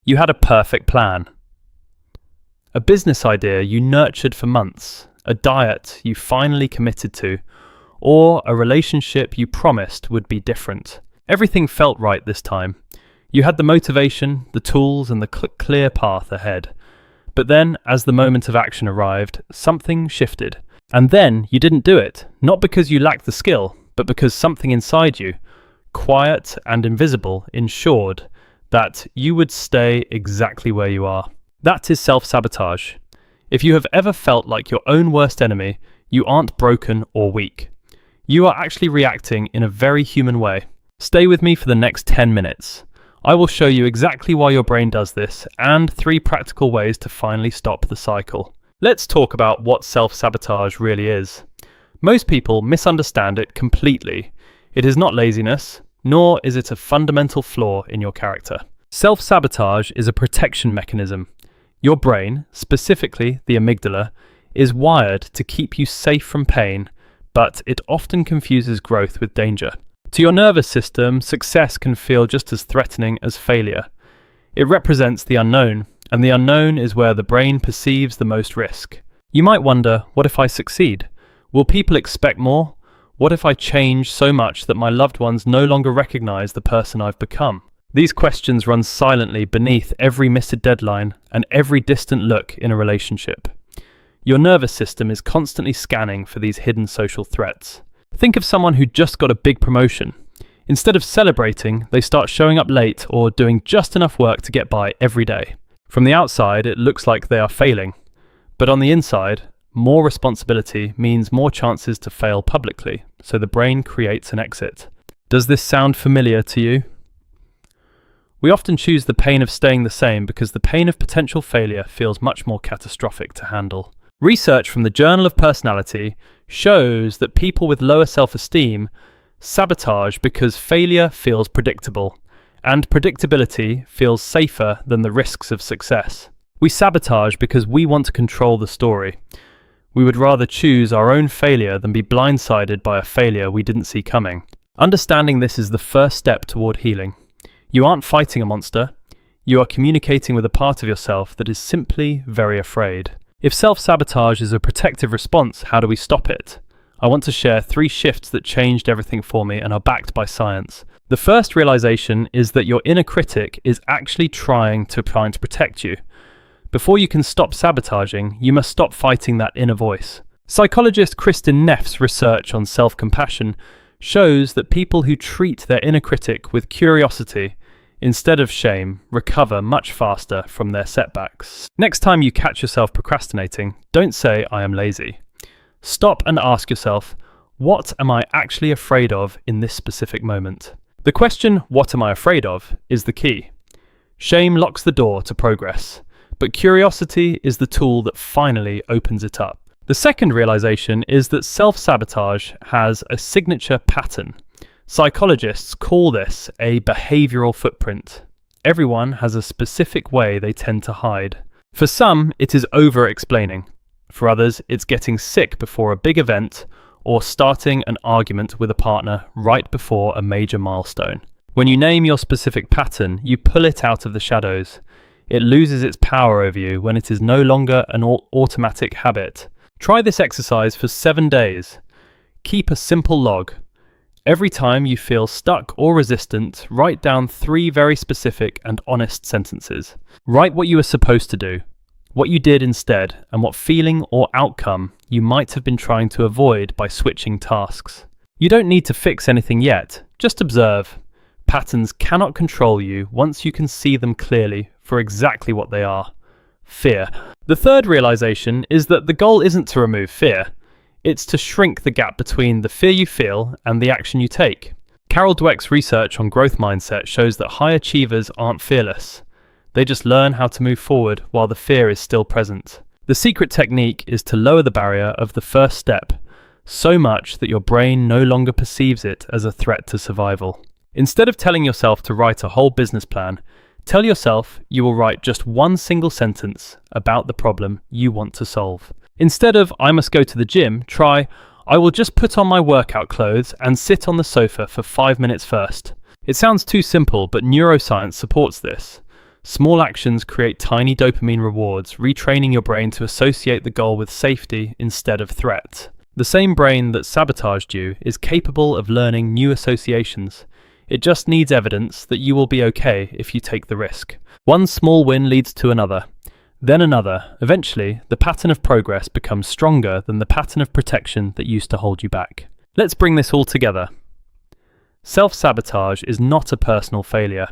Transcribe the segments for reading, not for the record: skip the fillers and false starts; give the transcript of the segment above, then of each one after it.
You had a perfect plan. A business idea you nurtured for months, a diet you finally committed to, or a relationship you promised would be different. Everything felt right this time. You had the motivation, the tools, and the clear path ahead. But then, as the moment of action arrived, something shifted. And then you didn't do it, not because you lacked the skill, but because something inside you, quiet and invisible, ensured that you would stay exactly where you are. That is self-sabotage. If you have ever felt like your own worst enemy, you aren't broken or weak. You are actually reacting in a very human way. Stay with me for the next 10 minutes. I will show you exactly why your brain does this and 3 practical ways to finally stop the cycle. Let's talk about what self-sabotage really is. Most people misunderstand it completely. It is not laziness, nor is it a fundamental flaw in your character. Self-sabotage is a protection mechanism. Your brain, specifically the amygdala, is wired to keep you safe from pain, but it often confuses growth with danger. To your nervous system, success can feel just as threatening as failure. It represents the unknown, and the unknown is where the brain perceives the most risk. You might wonder, what if I succeed? Will people expect more? What if I change so much that my loved ones no longer recognize the person I've become? These questions run silently beneath every missed deadline and every distant look in a relationship. Your nervous system is constantly scanning for these hidden social threats. Think of someone who just got a big promotion. Instead of celebrating, they start showing up late or doing just enough work to get by every day. From the outside, it looks like they are failing. But on the inside, more responsibility means more chances to fail publicly, so the brain creates an exit. Does this sound familiar to you? We often choose the pain of staying the same because the pain of potential failure feels much more catastrophic to handle. Research from the Journal of Personality shows that people with lower self-esteem sabotage because failure feels predictable, and predictability feels safer than the risks of success. We sabotage because we want to control the story. We would rather choose our own failure than be blindsided by a failure we didn't see coming. Understanding this is the first step toward healing. You aren't fighting a monster. You are communicating with a part of yourself that is simply very afraid. If self-sabotage is a protective response, how do we stop it? I want to share 3 shifts that changed everything for me and are backed by science. The first realization is that your inner critic is actually trying to protect you. Before you can stop sabotaging, you must stop fighting that inner voice. Psychologist Kristin Neff's research on self-compassion shows that people who treat their inner critic with curiosity instead of shame recover much faster from their setbacks. Next time you catch yourself procrastinating, don't say, "I am lazy." Stop and ask yourself, what am I actually afraid of in this specific moment? The question, what am I afraid of, is the key. Shame locks the door to progress, but curiosity is the tool that finally opens it up. The second realization is that self-sabotage has a signature pattern. Psychologists call this a behavioral footprint. Everyone has a specific way they tend to hide. For some, it is over-explaining. For others, it's getting sick before a big event or starting an argument with a partner right before a major milestone. When you name your specific pattern, you pull it out of the shadows. It loses its power over you when it is no longer an automatic habit. Try this exercise for 7 days. Keep a simple log. Every time you feel stuck or resistant, write down 3 very specific and honest sentences. Write what you were supposed to do, what you did instead, and what feeling or outcome you might have been trying to avoid by switching tasks. You don't need to fix anything yet, just observe. Patterns cannot control you once you can see them clearly for exactly what they are: fear. The third realization is that the goal isn't to remove fear. It's to shrink the gap between the fear you feel and the action you take. Dweck's research on growth mindset shows that high achievers aren't fearless. They just learn how to move forward while the fear is still present. The secret technique is to lower the barrier of the first step so much that your brain no longer perceives it as a threat to survival. Instead of telling yourself to write a whole business plan, tell yourself you will write just 1 single sentence about the problem you want to solve. Instead of, "I must go to the gym," try, "I will just put on my workout clothes and sit on the sofa for 5 minutes first." It sounds too simple, but neuroscience supports this. Small actions create tiny dopamine rewards, retraining your brain to associate the goal with safety instead of threat. The same brain that sabotaged you is capable of learning new associations. It just needs evidence that you will be okay if you take the risk. One small win leads to another, then another. Eventually, the pattern of progress becomes stronger than the pattern of protection that used to hold you back. Let's bring this all together. Self-sabotage is not a personal failure.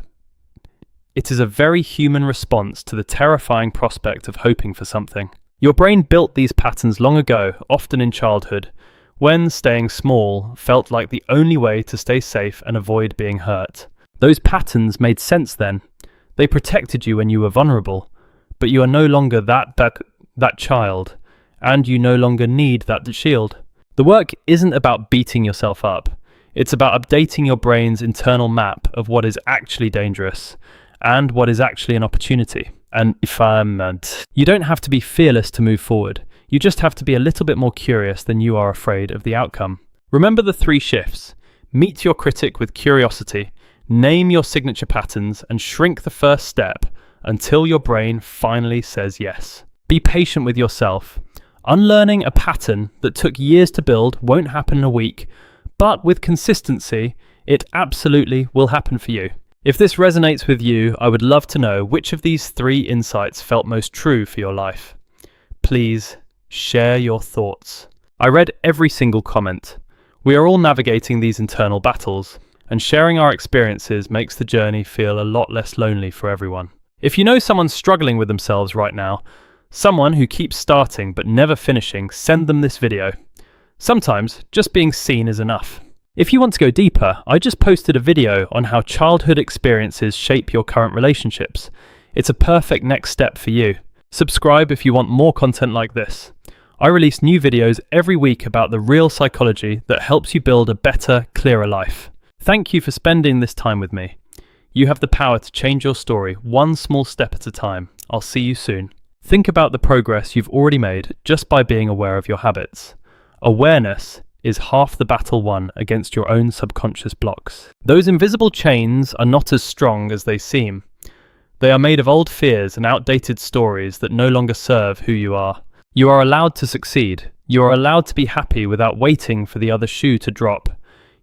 It is a very human response to the terrifying prospect of hoping for something. Your brain built these patterns long ago, often in childhood, when staying small felt like the only way to stay safe and avoid being hurt. Those patterns made sense then. They protected you when you were vulnerable, but you are no longer that child, and you no longer need that shield. The work isn't about beating yourself up. It's about updating your brain's internal map of what is actually dangerous and what is actually an opportunity. And you don't have to be fearless to move forward. You just have to be a little bit more curious than you are afraid of the outcome. Remember the 3 shifts. Meet your critic with curiosity, name your signature patterns, and shrink the first step until your brain finally says yes. Be patient with yourself. Unlearning a pattern that took years to build won't happen in a week, but with consistency, it absolutely will happen for you. If this resonates with you, I would love to know which of these 3 insights felt most true for your life. Please share your thoughts. I read every single comment. We are all navigating these internal battles, and sharing our experiences makes the journey feel a lot less lonely for everyone. If you know someone struggling with themselves right now, someone who keeps starting but never finishing, send them this video. Sometimes just being seen is enough. If you want to go deeper, I just posted a video on how childhood experiences shape your current relationships. It's a perfect next step for you. Subscribe if you want more content like this. I release new videos every week about the real psychology that helps you build a better, clearer life. Thank you for spending this time with me. You have the power to change your story one small step at a time. I'll see you soon. Think about the progress you've already made just by being aware of your habits. Awareness is half the battle won against your own subconscious blocks. Those invisible chains are not as strong as they seem. They are made of old fears and outdated stories that no longer serve who you are. You are allowed to succeed. You are allowed to be happy without waiting for the other shoe to drop.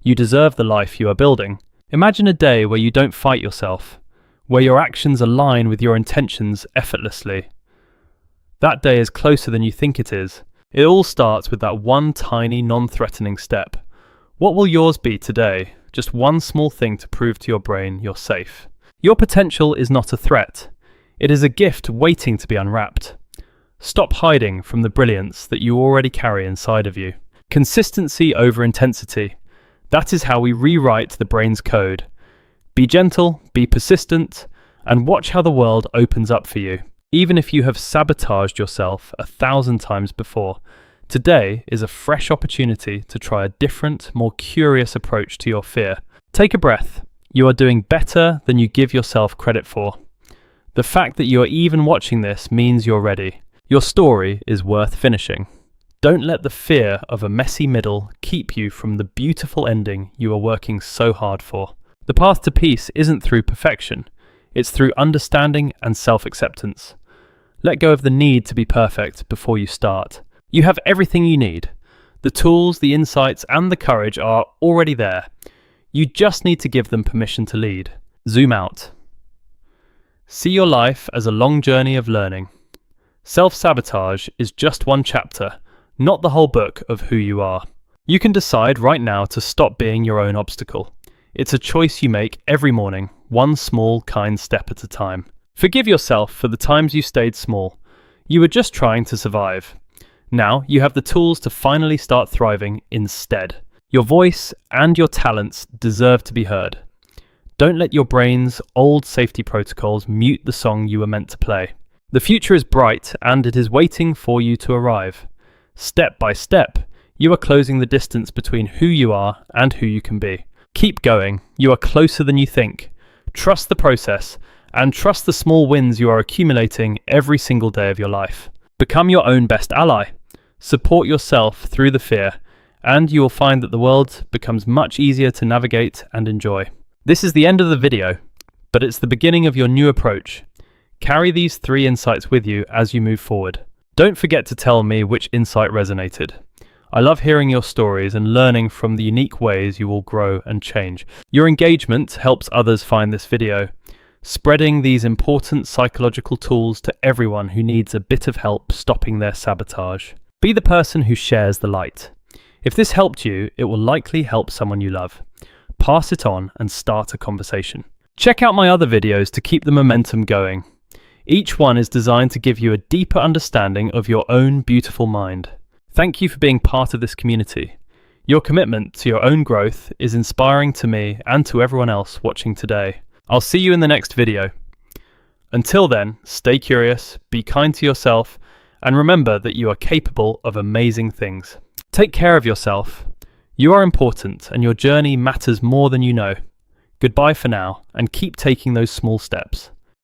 You deserve the life you are building. Imagine a day where you don't fight yourself, where your actions align with your intentions effortlessly. That day is closer than you think it is. It all starts with that one tiny, non-threatening step. What will yours be today? Just one small thing to prove to your brain you're safe. Your potential is not a threat. It is a gift waiting to be unwrapped. Stop hiding from the brilliance that you already carry inside of you. Consistency over intensity. That is how we rewrite the brain's code. Be gentle, be persistent, and watch how the world opens up for you. Even if you have sabotaged yourself 1,000 times before, today is a fresh opportunity to try a different, more curious approach to your fear. Take a breath. You are doing better than you give yourself credit for. The fact that you are even watching this means you're ready. Your story is worth finishing. Don't let the fear of a messy middle keep you from the beautiful ending you are working so hard for. The path to peace isn't through perfection. It's through understanding and self-acceptance. Let go of the need to be perfect before you start. You have everything you need. The tools, the insights, and the courage are already there. You just need to give them permission to lead. Zoom out. See your life as a long journey of learning. Self-sabotage is just one chapter, not the whole book of who you are. You can decide right now to stop being your own obstacle. It's a choice you make every morning, one small, kind step at a time. Forgive yourself for the times you stayed small. You were just trying to survive. Now you have the tools to finally start thriving instead. Your voice and your talents deserve to be heard. Don't let your brain's old safety protocols mute the song you were meant to play. The future is bright and it is waiting for you to arrive. Step by step, you are closing the distance between who you are and who you can be. Keep going. You are closer than you think. Trust the process. And trust the small wins you are accumulating every single day of your life. Become your own best ally. Support yourself through the fear, and you will find that the world becomes much easier to navigate and enjoy. This is the end of the video, but it's the beginning of your new approach. Carry these 3 insights with you as you move forward. Don't forget to tell me which insight resonated. I love hearing your stories and learning from the unique ways you will grow and change. Your engagement helps others find this video, spreading these important psychological tools to everyone who needs a bit of help stopping their sabotage. Be the person who shares the light. If this helped you, it will likely help someone you love. Pass it on and start a conversation. Check out my other videos to keep the momentum going. Each one is designed to give you a deeper understanding of your own beautiful mind. Thank you for being part of this community. Your commitment to your own growth is inspiring to me and to everyone else watching today. I'll see you in the next video. Until then, stay curious, be kind to yourself, and remember that you are capable of amazing things. Take care of yourself. You are important, and your journey matters more than you know. Goodbye for now, and keep taking those small steps.